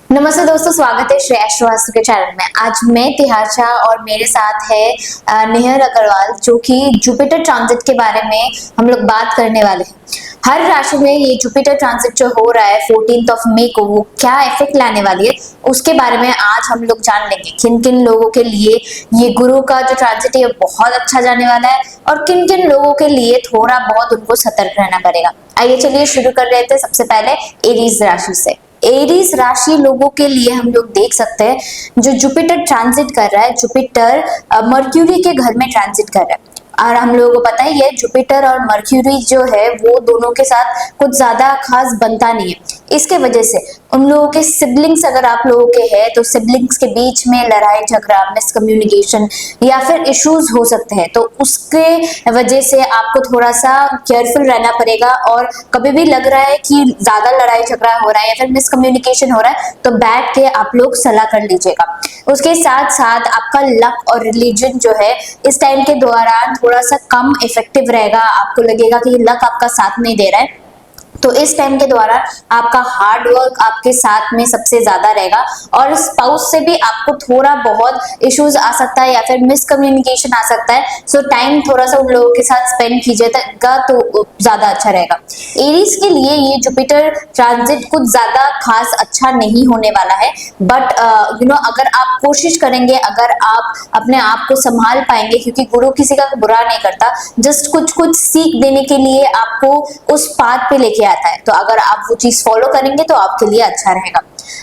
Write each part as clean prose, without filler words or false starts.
नमस्ते दोस्तों, स्वागत है श्रेया श्रीवास्तव के चैनल में। आज मैं तिहार और मेरे साथ है निहर अग्रवाल, जो कि जुपिटर ट्रांजिट के बारे में हम लोग बात करने वाले हैं। हर राशि में ये जुपिटर ट्रांजिट जो हो रहा है 14 मई को, वो क्या इफेक्ट लाने वाली है उसके बारे में आज हम लोग जान लेंगे। किन किन लोगों के लिए ये गुरु का जो ट्रांजिट है बहुत अच्छा जाने वाला है और किन किन लोगों के लिए थोड़ा बहुत उनको सतर्क रहना पड़ेगा। आइए चलिए शुरू कर रहे थे सबसे पहले एरीज राशि से। एरीज राशि लोगों के लिए हम लोग देख सकते हैं जो जुपिटर ट्रांजिट कर रहा है। जुपिटर मर्क्यूरी के घर में ट्रांजिट कर रहा है और हम लोगों को पता ही है जुपिटर और मर्क्यूरी जो है वो दोनों के साथ कुछ ज्यादा खास बनता नहीं है। इसके वजह से उन लोगों के सिबलिंग्स अगर आप लोगों के हैं तो सिबलिंग्स के बीच में लड़ाई झगड़ा, मिसकम्युनिकेशन या फिर इश्यूज हो सकते हैं। तो उसके वजह से आपको थोड़ा सा केयरफुल रहना पड़ेगा और कभी भी लग रहा है कि ज्यादा लड़ाई झगड़ा हो रहा है या फिर मिसकम्युनिकेशन हो रहा है तो बैठ के आप लोग सलाह कर लीजिएगा। उसके साथ साथ आपका लक और रिलीजन जो है इस टाइम के दौरान थोड़ा सा कम इफेक्टिव रहेगा। आपको लगेगा कि लक आपका साथ नहीं दे रहा है, तो इस टाइम के दौरान आपका हार्ड वर्क आपके साथ में सबसे ज्यादा रहेगा और स्पाउस से भी आपको थोड़ा बहुत इश्यूज आ सकता है या फिर मिसकम्युनिकेशन आ सकता है। सो टाइम थोड़ा सा उन लोगों के साथ स्पेंड कीजिएगा तो ज्यादा अच्छा रहेगा। एरीज के लिए ये जुपिटर ट्रांजिट कुछ ज्यादा खास अच्छा नहीं होने वाला है, बट अगर आप कोशिश करेंगे, अगर आप अपने आप को संभाल पाएंगे, क्योंकि गुरु किसी का बुरा नहीं करता, जस्ट कुछ कुछ सीख देने के लिए आपको उस पाथ पे लेके आता है। तो अगर आप वो चीज फॉलो करेंगे तो आपके लिए अच्छा रहेगा।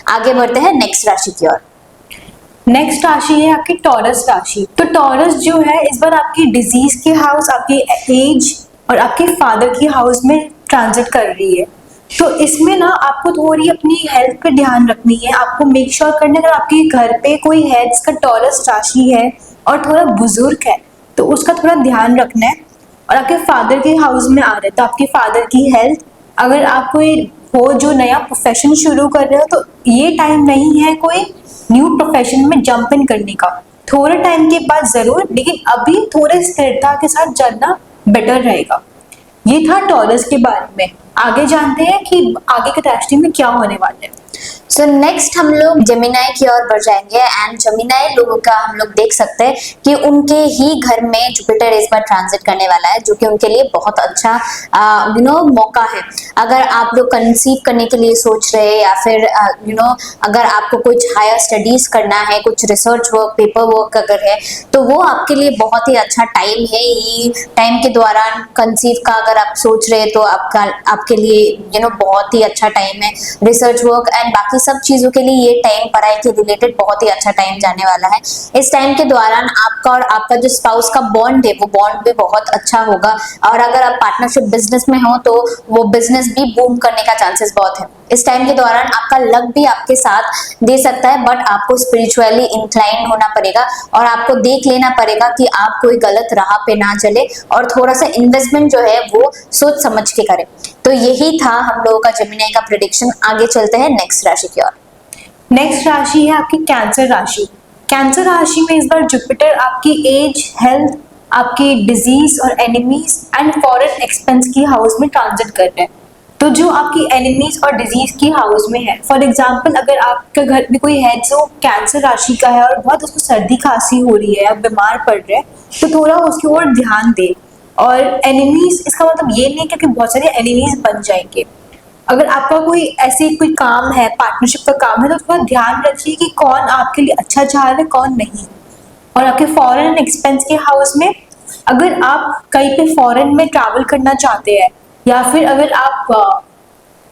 आगे बढ़ते हैं नेक्स्ट राशि की ओर। नेक्स्ट राशि है आपकी टॉरस राशि। तो टॉरस जो है इस बार आपकी डिजीज के हाउस, आपकी एज और आपके फादर की हाउस में ट्रांजिट कर रही है। तो इसमें ना आपको थोड़ी अपनी हेल्थ पे ध्यान रखनी है। आपको मेक श्योर करना है अगर आपके घर पे कोई है जिसका टॉरस राशि है और थोड़ा बुजुर्ग है तो उसका थोड़ा ध्यान रखना है। और आपके फादर के हाउस में आ रहे हैं तो आपके फादर की हेल्थ, अगर आप कोई हो जो नया प्रोफेशन शुरू कर रहे हो तो ये टाइम नहीं है कोई न्यू प्रोफेशन में जंप इन करने का। थोड़े टाइम के बाद जरूर, लेकिन अभी थोड़े स्थिरता के साथ चलना बेटर रहेगा। ये था टॉरस के बारे में। आगे जानते हैं कि आगे के राशि में क्या होने वाला है। सो नेक्स्ट हम लोग जेमिनाई की ओर बढ़ जाएंगे एंड जेमिनाई लोगों का हम लोग देख सकते हैं कि उनके ही घर में जुपिटर इस बार ट्रांजिट करने वाला है, जो कि उनके लिए बहुत अच्छा मौका है। अगर आप लोग कंसीव करने के लिए सोच रहे हैं या फिर अगर आपको कुछ हायर स्टडीज करना है, कुछ रिसर्च वर्क, पेपर वर्क अगर है तो वो आपके लिए बहुत ही अच्छा टाइम है। ये टाइम के दौरान कंसीव का अगर आप सोच रहे हैं तो आपके लिए बहुत ही अच्छा टाइम है। रिसर्च वर्क एंड बाकी सब चीजों के लिए ये टाइम पढ़ाई के रिलेटेड बहुत ही अच्छा टाइम जाने वाला है। इस टाइम के दौरान आपका और आपका जो स्पाउस का बॉन्ड है वो बॉन्ड भी बहुत अच्छा होगा और अगर आप पार्टनरशिप बिजनेस में हो तो वो बिजनेस भी बूम करने का चांसेस बहुत है। इस टाइम के दौरान आपका लक भी आपके साथ दे सकता है, बट आपको स्पिरिचुअली इंक्लाइन होना पड़ेगा और आपको देख लेना पड़ेगा कि आप कोई गलत राह पे ना चले और थोड़ा सा इन्वेस्टमेंट जो है वो सोच समझ के करें। तो यही था हम लोगों का जेमिनी का प्रेडिक्शन। आगे चलते हैं नेक्स्ट राशि की ओर। नेक्स्ट राशि है आपकी कैंसर राशि। कैंसर राशि में इस बार जुपिटर आपकी एज, हेल्थ, आपकी डिजीज और एनिमीज एंड फॉरेन एक्सपेंस की हाउस में ट्रांजिट कर रहे हैं। तो जो आपकी एनिमीज और डिजीज की हाउस में है, फॉर एग्जाम्पल अगर आपके घर में कोई है जो कैंसर राशि का है और बहुत उसको सर्दी खांसी हो रही है, आप बीमार पड़ रहे हैं, तो थोड़ा उसकी ओर ध्यान दे। और एनिमीज, इसका मतलब ये नहीं कि बहुत सारे एनिमीज बन जाएंगे। अगर आपका कोई ऐसे कोई काम है, पार्टनरशिप का काम है, तो थोड़ा ध्यान रखिए कि कौन आपके लिए अच्छा चाह रहा है, कौन नहीं। और आपके फॉरेन एक्सपेंस के हाउस में, अगर आप कहीं पे फॉरेन में ट्रैवल करना चाहते हैं या फिर अगर आप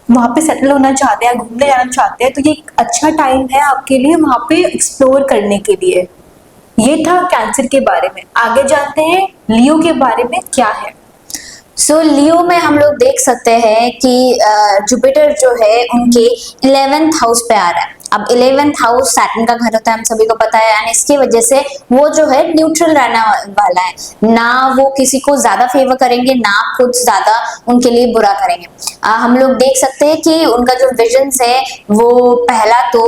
वहाँ पे सेटल होना चाहते हैं, घूमने जाना चाहते हैं, तो ये एक अच्छा टाइम है आपके लिए वहाँ पे एक्सप्लोर करने के लिए। ये था कैंसर के बारे में। आगे जानते हैं लियो के बारे में क्या है। सो लियो में हम लोग देख सकते हैं कि जुपिटर जो है उनके 11th हाउस पे आ रहा है। अब 11th हाउस सैटर्न का घर होता है, हम सभी को पता है, एंड इसकी वजह से वो जो है न्यूट्रल रहने वाला है। ना वो किसी को ज्यादा फेवर करेंगे, ना कुछ ज्यादा उनके लिए बुरा करेंगे। हम लोग देख सकते हैं कि उनका जो विजन्स है वो पहला तो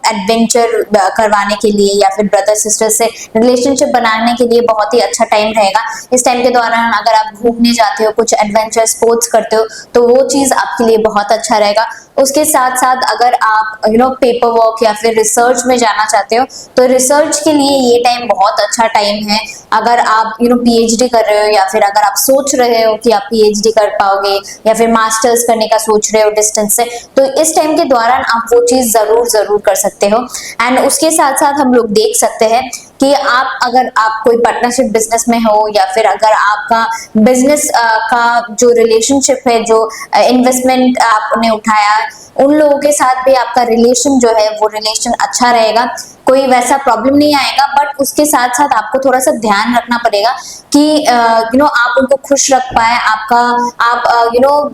एडवेंचर करवाने के लिए या फिर ब्रदर सिस्टर से रिलेशनशिप बनाने के लिए बहुत ही अच्छा टाइम रहेगा। इस टाइम के दौरान अगर आप घूमने जाते हो, कुछ एडवेंचर स्पोर्ट्स करते हो, तो वो चीज आपके लिए बहुत अच्छा रहेगा। उसके साथ साथ अगर आप पेपर वर्क या फिर रिसर्च में जाना चाहते हो तो रिसर्च के लिए ये टाइम बहुत अच्छा टाइम है। अगर आप पीएचडी कर रहे हो या फिर अगर आप सोच रहे हो कि आप पीएचडी कर पाओगे या फिर मास्टर्स करने का सोच रहे हो डिस्टेंस से, तो इस टाइम के दौरान आप वो चीज जरूर कर सकते हो। एंड उसके साथ साथ हम लोग देख सकते हैं कि अगर आप कोई पार्टनरशिप बिजनेस में हो या फिर अगर आपका बिजनेस का जो रिलेशनशिप है, जो इन्वेस्टमेंट आपने उठाया, उन लोगों के साथ भी आपका रिलेशन जो है वो रिलेशन अच्छा रहेगा, कोई वैसा प्रॉब्लम नहीं आएगा। बट उसके साथ साथ आपको थोड़ा सा ध्यान रखना पड़ेगा कि आप उनको खुश रख पाए। आप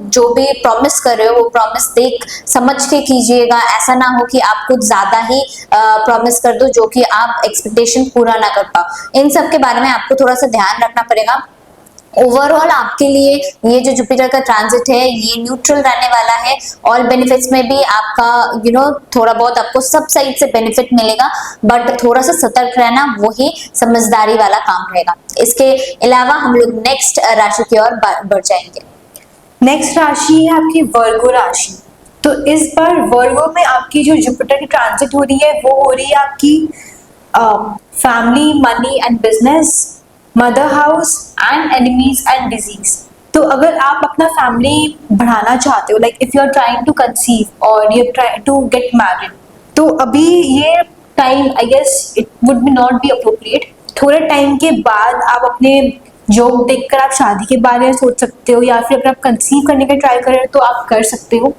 जो भी प्रॉमिस कर रहे हो वो प्रॉमिस देख समझ के कीजिएगा। ऐसा ना हो कि आप कुछ ज्यादा ही प्रॉमिस कर दो जो कि आप एक्सपेक्टेशन पूरा ना कर पाओ। इन सब के बारे में आपको थोड़ा सा ध्यान रखना पड़ेगा। ओवरऑल आपके लिए ये जो जुपिटर का ट्रांजिट है ये न्यूट्रल रहने वाला है। ऑल बेनिफिट्स में भी आपका थोड़ा बहुत आपको सब साइड से बेनिफिट मिलेगा, बट थोड़ा सा सतर्क रहना वही समझदारी वाला काम रहेगा। इसके अलावा हम लोग नेक्स्ट राशि की ओर बढ़ जाएंगे। नेक्स्ट राशि है आपकी वर्गो राशि। तो इस बार वर्गो में आपकी जो जुपिटर की ट्रांजिट हो रही है वो हो रही है आपकी family, money and business, mother house and enemies and disease. तो अगर आप अपना फैमिली बढ़ाना चाहते हो, like if you are trying to conceive और you try to get married, तो अभी ये time I guess it would be not be appropriate. थोड़े टाइम के बाद आप अपने जॉब देखकर आप शादी के बारे में सोच सकते हो, या फिर अगर आप कंसीव करने का ट्राई कर रहे हो तो आप कर सकते हो।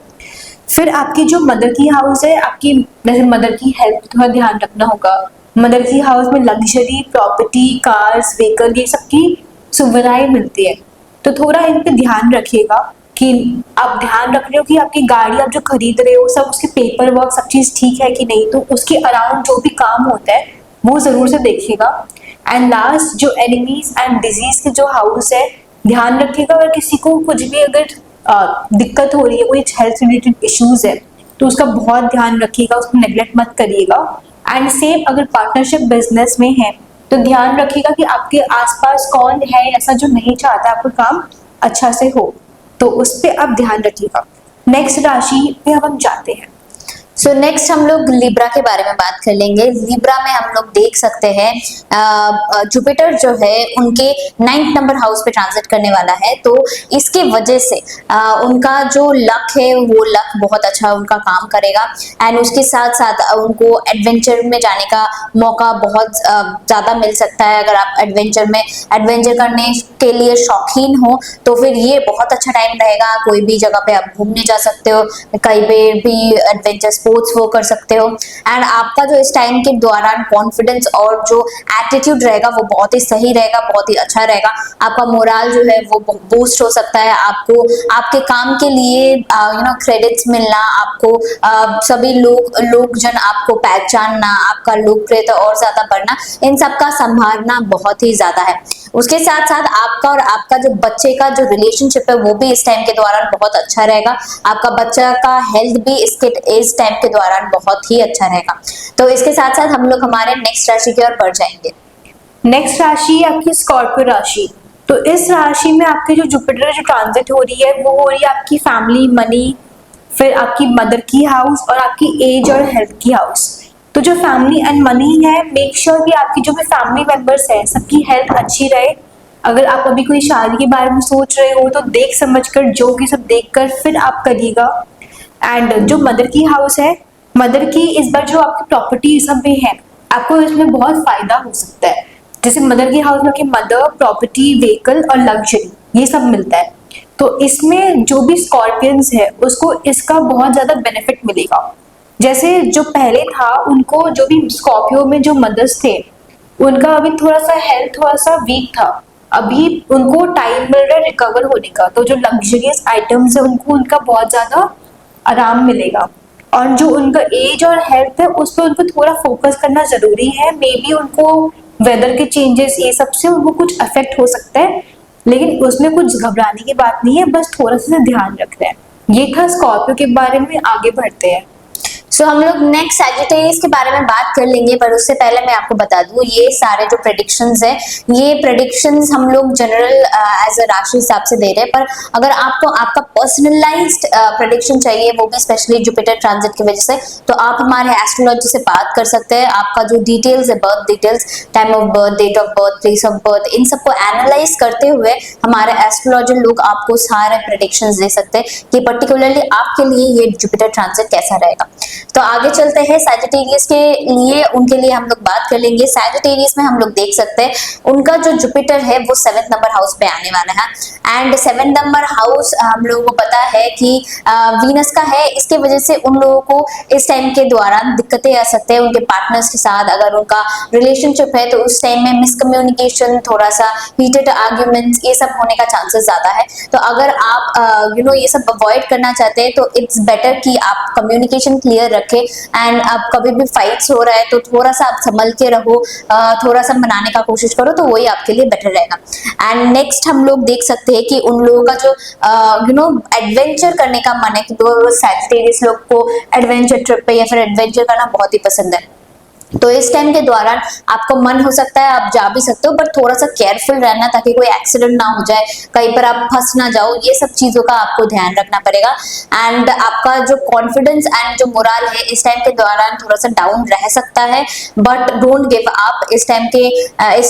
फिर आपकी जो मदर की हाउस है, आपकी जैसे मदर की हेल्थ थोड़ा ध्यान रखना होगा। मदर की हाउस में लग्जरी प्रॉपर्टी, कार्स, व्हीकल, ये सब की सुविधाएं मिलती है, तो थोड़ा इन पे ध्यान रखिएगा कि आप ध्यान रख रहे हो कि आपकी गाड़ी आप जो खरीद रहे हो सब उसके पेपर वर्क सब चीज ठीक है कि नहीं, तो उसके अराउंड जो भी काम होता है वो जरूर से देखिएगा। एंड लास्ट जो एनिमीज एंड डिजीज के जो हाउस है, ध्यान रखिएगा अगर किसी को कुछ भी अगर दिक्कत हो रही है, कोई हेल्थ रिलेटेड इश्यूज है, तो उसका बहुत ध्यान रखिएगा, उसको नेग्लेक्ट मत करिएगा। एंड सेम अगर पार्टनरशिप बिजनेस में है तो ध्यान रखिएगा कि आपके आसपास कौन है ऐसा जो नहीं चाहता आपका काम अच्छा से हो, तो उस पर आप ध्यान रखिएगा। नेक्स्ट राशि पे अब हम जाते हैं। सो नेक्स्ट हम लोग लिब्रा के बारे में बात कर लेंगे। लिब्रा में हम लोग देख सकते हैं जुपिटर जो है उनके 9th नंबर हाउस पे ट्रांजिट करने वाला है, तो इसके वजह से उनका जो लक है वो लक बहुत अच्छा उनका काम करेगा। एंड उसके साथ साथ उनको एडवेंचर में जाने का मौका बहुत ज्यादा मिल सकता है। अगर आप एडवेंचर करने के लिए शौकीन हो तो फिर ये बहुत अच्छा टाइम रहेगा। कोई भी जगह पे आप घूमने जा सकते हो, कहीं पे भी एडवेंचर स्पोर्ट्स वो कर सकते हो। एंड आपका जो इस टाइम के दौरान कॉन्फिडेंस और जो एटीट्यूड रहेगा वो बहुत ही सही रहेगा, बहुत ही अच्छा रहेगा। आपका मोरल जो है वो बूस्ट हो सकता है। आपको आपके काम के लिए क्रेडिट्स मिलना, आपको सभी लोग जन आपको पहचानना, आपका लोकप्रियता और ज्यादा बढ़ना, इन सब का संभावना बहुत ही ज्यादा है। उसके साथ साथ आपका और आपका जो बच्चे का जो रिलेशनशिप है वो भी इस टाइम के दौरान बहुत अच्छा रहेगा। आपका बच्चा का हेल्थ भी इस टाइम के दौरान बहुत ही अच्छा रहेगा। तो इसके साथ साथ हम लोग हमारे नेक्स्ट राशि की ओर बढ़ जाएंगे। नेक्स्ट राशि है आपकी स्कॉर्पियो राशि। तो इस राशि में आपके जो जुपिटर जो ट्रांजिट हो रही है वो हो रही है आपकी फैमिली, मनी, फिर आपकी मदर की हाउस और आपकी एज और हेल्थ की हाउस। तो जो फैमिली एंड मनी है, मेक श्योर कि आपकी जो भी फैमिली मेंबर्स है सबकी हेल्थ अच्छी रहे। अगर आप अभी कोई शादी के बारे में सोच रहे हो तो देख समझ कर, जो कि सब देख कर फिर आप करिएगा। एंड जो मदर की हाउस है, मदर की इस बार जो आपकी प्रॉपर्टी सब भी है, आपको इसमें बहुत फायदा हो सकता है। जैसे मदर की हाउस में कि मदर, प्रॉपर्टी, व्हीकल और लग्जरी ये सब मिलता है, तो इसमें जो भी स्कॉर्पियंस है उसको इसका बहुत ज्यादा बेनिफिट मिलेगा। जैसे जो पहले था उनको जो भी स्कॉर्पियो में जो मदर्स थे उनका अभी थोड़ा सा हेल्थ थोड़ा सा वीक था, अभी उनको टाइम मिल रहा है रिकवर होने का, तो जो लग्जरियस आइटम्स है उनको उनका बहुत ज्यादा आराम मिलेगा। और जो उनका एज और हेल्थ है उस पर उनको थोड़ा फोकस करना जरूरी है। मे बी उनको वेदर के चेंजेस ये सब से उनको कुछ अफेक्ट हो सकता है, लेकिन उसमें कुछ घबराने की बात नहीं है, बस थोड़ा सा ध्यान रखना है। ये था स्कॉर्पियो के बारे में, आगे बढ़ते हैं। सो हम लोग नेक्स्ट सैजिटेरियस के बारे में बात कर लेंगे, पर उससे पहले मैं आपको बता दूं ये सारे जो प्रेडिक्शंस है, ये प्रेडिक्शंस हम लोग जनरल एज अ राशि हिसाब से दे रहे हैं, पर अगर आपको आपका पर्सनलाइज्ड प्रेडिक्शन चाहिए, वो भी स्पेशली जुपिटर ट्रांजिट की वजह से, तो आप हमारे एस्ट्रोलॉजी से बात कर सकते हैं। आपका जो डिटेल्स है, birth details, time of birth, date of birth, place of birth, इन सबको एनालाइज करते हुए हमारे एस्ट्रोलॉजर लोग आपको सारे प्रेडिक्शंस दे सकते हैं कि पर्टिकुलरली आपके लिए ये जुपिटर ट्रांजिट कैसा रहेगा। तो आगे चलते हैं सैजिटेरियस के लिए, उनके लिए हम लोग बात कर लेंगे। सैजिटेरियस में हम लोग देख सकते हैं उनका जो जुपिटर है वो 7th नंबर हाउस पे आने वाला है, एंड 7th नंबर हाउस हम लोगों को पता है कि वीनस का है। इसके वजह से उन लोगों को इस टाइम के दौरान दिक्कतें आ सकते हैं उनके पार्टनर्स के साथ। अगर उनका रिलेशनशिप है तो उस टाइम में मिसकम्युनिकेशन, थोड़ा सा हीटेड आर्ग्यूमेंट्स, ये सब होने का चांसेस ज्यादा है। तो अगर आप ये सब अवॉइड करना चाहते हैं तो इट्स बेटर कि आप कम्युनिकेशन क्लियर रखें, एंड अब कभी भी फाइट्स हो रहा है तो थोड़ा सा आप संभल के रहो, थोड़ा सा मनाने का कोशिश करो, तो वही आपके लिए बेटर रहेगा। एंड नेक्स्ट हम लोग देख सकते हैं कि उन लोगों का जो एडवेंचर करने का मन है, कि तो सैजिटेरियस लोग को एडवेंचर ट्रिप पे या फिर एडवेंचर करना बहुत ही पसंद है। तो इस टाइम के दौरान आपको मन हो सकता है, आप जा भी सकते हो, बट थोड़ा सा केयरफुल रहना ताकि कोई एक्सीडेंट ना हो जाए, कहीं पर आप फंस ना जाओ, ये सब चीजों का आपको ध्यान रखना पड़ेगा। एंड आपका जो कॉन्फिडेंस एंड जो मोरल है इस टाइम के दौरान थोड़ा सा डाउन रह सकता है, बट डोंट गिव अप। इस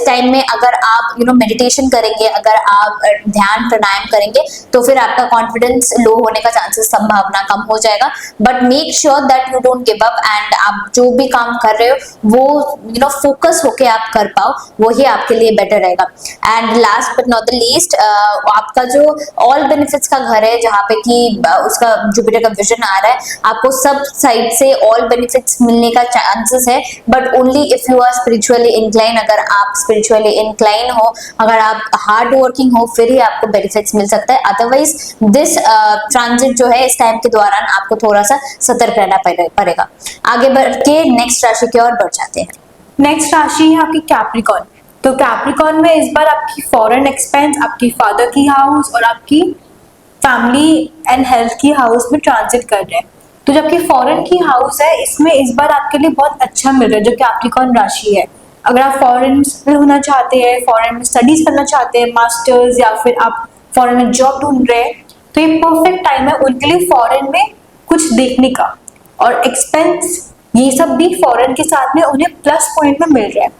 टाइम में अगर आप मेडिटेशन करेंगे, अगर आप ध्यान प्राणायाम करेंगे, तो फिर आपका कॉन्फिडेंस लो होने का चांसेस, संभावना कम हो जाएगा। But make sure that you don't give up, and आप जो भी काम कर रहे हो वो फोकस होके आप कर पाओ, वही आपके लिए बेटर रहेगा। And last but not the least, आपका जो ऑल बेनिफिट्स का घर है, जहाँ पे कि उसका जुपिटर का विजन आ रहा है, आपको सब साइड से ऑल बेनिफिट्स मिलने का चांसेस है, but only if you are spiritually incline. अगर आप स्पिरिचुअली इंक्लाइन हो, अगर आप हार्ड वर्किंग हो, फिर ही आपको बेनिफिट्स मिल सकता है। अदरवाइज दिस ट्रांजिट जो है इस टाइम के दौरान आपको थोड़ा सा सतर्क रहना पड़ेगा। आगे बढ़ के नेक्स्ट राशि की ओर बढ़ जाते हैं। नेक्स्ट राशि है आपकी कैप्रिकॉर्न। तो कैप्रिकॉर्न में इस बार आपकी फॉरेन एक्सपेंस, आपकी फादर की हाउस और आपकी फैमिली एंड हेल्थ की हाउस में ट्रांजिट कर रहे हैं। तो जबकि फॉरेन की हाउस है, इसमें इस बार आपके लिए बहुत अच्छा मिल रहा है, जो कैप्रिकॉर्न राशि है। अगर आप फॉरेन में होना चाहते हैं, फॉरेन में स्टडीज करना चाहते हैं, मास्टर्स, या फिर आप फॉरेन में जॉब ढूंढ रहे हैं, तो ये परफेक्ट टाइम है उनके लिए फॉरेन में कुछ देखने का। और एक्सपेंस ये सब भी फॉरेन के साथ में उन्हें प्लस पॉइंट में मिल रहा है।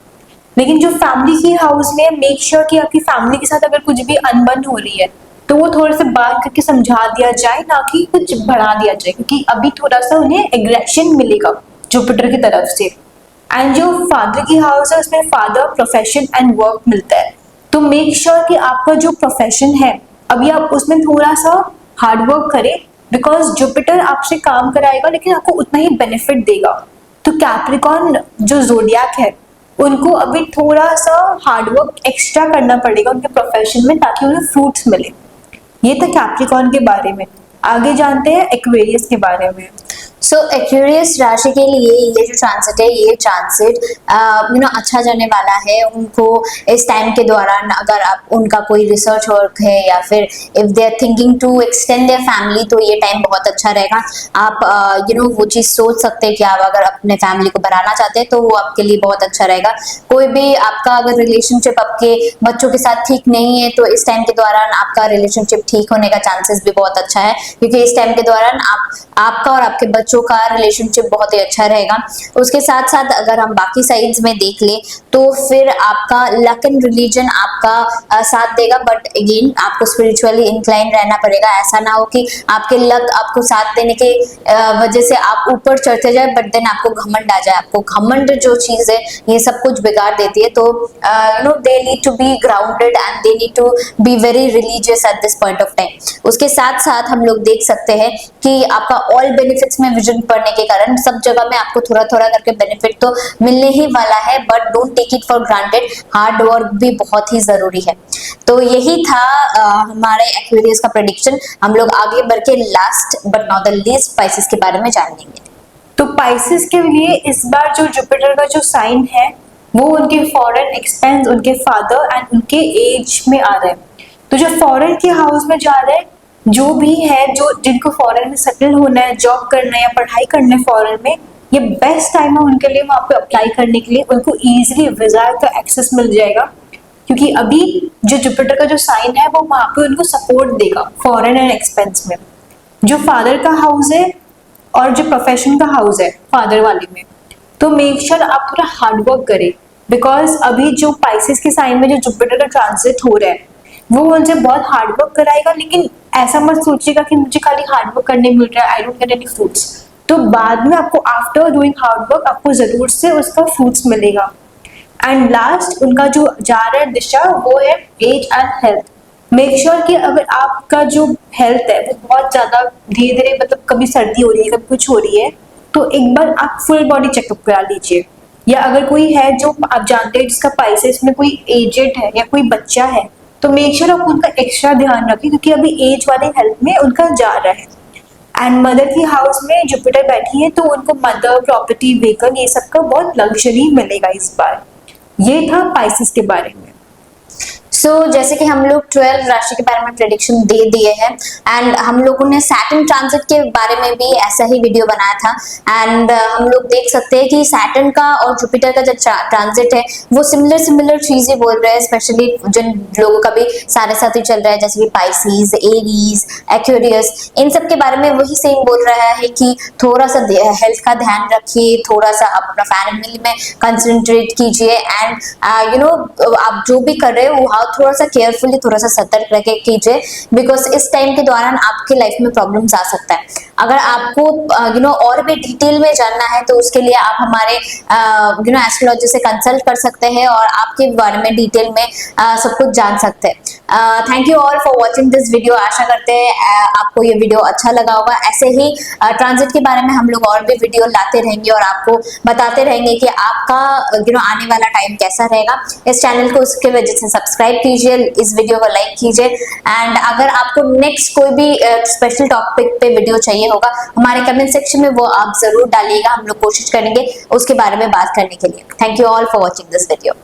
लेकिन जो फैमिली की हाउस में, मेक श्योर कि आपकी फैमिली के साथ अगर कुछ भी अनबन हो रही है तो वो थोड़ा सा बात करके समझा दिया जाए, ना कि कुछ बढ़ा दिया जाए, क्योंकि अभी थोड़ा सा उन्हें एग्रेशन मिलेगा जुपिटर की तरफ से। एंड जो फादर की हाउस है उसमें फादर, प्रोफेशन एंड वर्क मिलता है। तो मेक श्योर कि आपका जो प्रोफेशन है अभी आप उसमें थोड़ा सा हार्ड वर्क करें, बिकॉज जुपिटर आपसे काम कराएगा लेकिन आपको उतना ही बेनिफिट देगा। तो कैप्रिकॉर्न जो जोडियाक है उनको अभी थोड़ा सा हार्डवर्क एक्स्ट्रा करना पड़ेगा उनके प्रोफेशन में, ताकि उन्हें फ्रूट्स मिले। ये था कैप्रिकॉर्न के बारे में। आगे जानते हैं एक्वेरियस के बारे में। सो एक्वेरियस राशि के लिए ये जो ट्रांजिट है, ये ट्रांजिट अच्छा जाने वाला है उनको इस टाइम के दौरान। अगर आप उनका कोई रिसर्च वर्क है या फिर if they are thinking to extend their family, तो ये टाइम बहुत अच्छा रहेगा। आप वो चीज़ सोच सकते हैं कि आप अगर अपने फैमिली को बढ़ाना चाहते हैं तो वो आपके लिए बहुत अच्छा रहेगा। कोई भी आपका अगर रिलेशनशिप आपके बच्चों के साथ ठीक नहीं है, तो इस टाइम के दौरान आपका रिलेशनशिप ठीक होने का चांसेस भी बहुत अच्छा है, क्योंकि इस टाइम के दौरान आपका और आपके बच्चों का रिलेशनशिप बहुत ही अच्छा रहेगा। उसके साथ साथ अगर हम बाकी साइड्स में देख ले तो फिर आपका लक एंड रिलीजन आपका साथ देगा, बट अगेन आपको स्पिरिचुअली इंक्लाइन रहना पड़ेगा। ऐसा ना हो कि आपके लक आपको साथ देने के वजह से आप ऊपर चढ़ते जाए, बट देन आपको घमंड आ जाए। आपको घमंड जो चीज है ये सब कुछ बिगाड़ देती है। तो they need to be grounded and they need to be very religious at this point of time. उसके साथ साथ हम लोग देख सकते हैं कि आपका ऑल बेनिफिट्स में विजन पढ़ने के कारण सब जगह में आपको थोड़ा थोड़ा करके बेनिफिट तो मिलने ही वाला है, but don't take it for granted. Hard work भी बहुत ही जरूरी है। तो यही था हमारे एक्वेरियस का प्रेडिक्शन। हम लोग आगे बढ़ के last but not the least spices के बारे में जान लेंगे। तो पाइसेस के लिए इस बार जो जुपिटर का जो साइन है वो उनके फॉरेन एक्सपेंस, उनके फादर एंड उनके एज में आ रहे हैं। तो जो फॉरेन के हाउस में जा रहे हैं जो भी है, जो जिनको फॉरेन में सेटल होना है, जॉब करना है या पढ़ाई करना है फॉरेन में, ये बेस्ट टाइम है उनके लिए वहाँ पे अप्लाई करने के लिए। उनको इजीली वीजा का एक्सेस मिल जाएगा, क्योंकि अभी जो जुपिटर का जो साइन है वो वहाँ पे उनको सपोर्ट देगा फॉरेन एंड एक्सपेंस में। जो फादर का हाउस है और जो प्रोफेशन का हाउस है फादर वाले में, तो मेक श्योर आप थोड़ा हार्ड वर्क करें, बिकॉज अभी जो पाइसेस के साइन में जो जुपिटर का ट्रांजिट हो रहा है वो उनसे बहुत हार्ड वर्क कराएगा। लेकिन ऐसा मत सोचिएगा कि मुझे खाली हार्ड वर्क करने मिल रहा है, I don't get any fruits. तो बाद में आपको आफ्टर डूइंग हार्ड वर्क आपको जरूर से उसका फ्रूट्स मिलेगा। एंड लास्ट उनका जो जा रहा है दिशा वो है age and health. Make sure कि अगर आपका जो हेल्थ है वो बहुत ज्यादा धीरे धीरे, मतलब कभी सर्दी हो रही है कभी कुछ हो रही है, तो एक बार आप फुल बॉडी चेकअप करा लीजिए। या अगर कोई है जो आप जानते हैं जिसका पाइसेस में कोई एजेड है या कोई बच्चा है, तो मेक श्योर आप उनका एक्स्ट्रा ध्यान रखें, क्योंकि अभी एज वाले हेल्थ में उनका जा रहा है। एंड मदर की हाउस में जुपिटर बैठी है, तो उनको मदर, प्रॉपर्टी, व्हीकल, ये सब का बहुत लग्जरी मिलेगा इस बार। ये था पाइसेस के बारे में। जैसे कि हम लोग 12 राशि के बारे में प्रेडिक्शन दे दिए हैं, एंड हम लोगों ने सैटर्न ट्रांजिट के बारे में भी ऐसा ही वीडियो बनाया था। एंड हम लोग देख सकते हैं कि सैटर्न का और जुपिटर का जो ट्रांजिट है वो सिमिलर चीजें बोल रहे हैं, स्पेशली जिन लोगों का भी सारे साथ ही चल रहा है, जैसे कि पाइसिस, एरीज, एक्वेरियस, इन सब के बारे में वही सेम बोल रहा है कि थोड़ा सा हेल्थ का ध्यान रखिए, थोड़ा सा अपना फैमिली में कंसंट्रेट कीजिए, एंड आप जो भी कर रहे हो थोड़ा सा केयरफुली, थोड़ा सा सतर्क रह के कीजिए, बिकॉज इस टाइम के दौरान आपके लाइफ में प्रॉब्लम्स आ सकता है। अगर आपको और भी डिटेल में जानना है तो उसके लिए आप हमारे एस्ट्रोलॉजी से कंसल्ट कर सकते हैं और आपके बारे में डिटेल में सब कुछ जान सकते हैं। Thank you all for watching this video. आशा करते हैं आपको ये वीडियो अच्छा लगा होगा। ऐसे ही ट्रांजिट के बारे में हम लोग और भी वीडियो लाते रहेंगे और आपको बताते रहेंगे कि आपका आने वाला टाइम कैसा रहेगा। इस चैनल को उसके वजह से सब्सक्राइब कीजिए, इस वीडियो को लाइक कीजिए, एंड अगर आपको नेक्स्ट कोई भी स्पेशल टॉपिक पे वीडियो चाहिए होगा हमारे कमेंट सेक्शन में वो आप जरूर डालिएगा, हम लोग कोशिश करेंगे उसके बारे में बात करने के लिए। Thank you all for watching this video.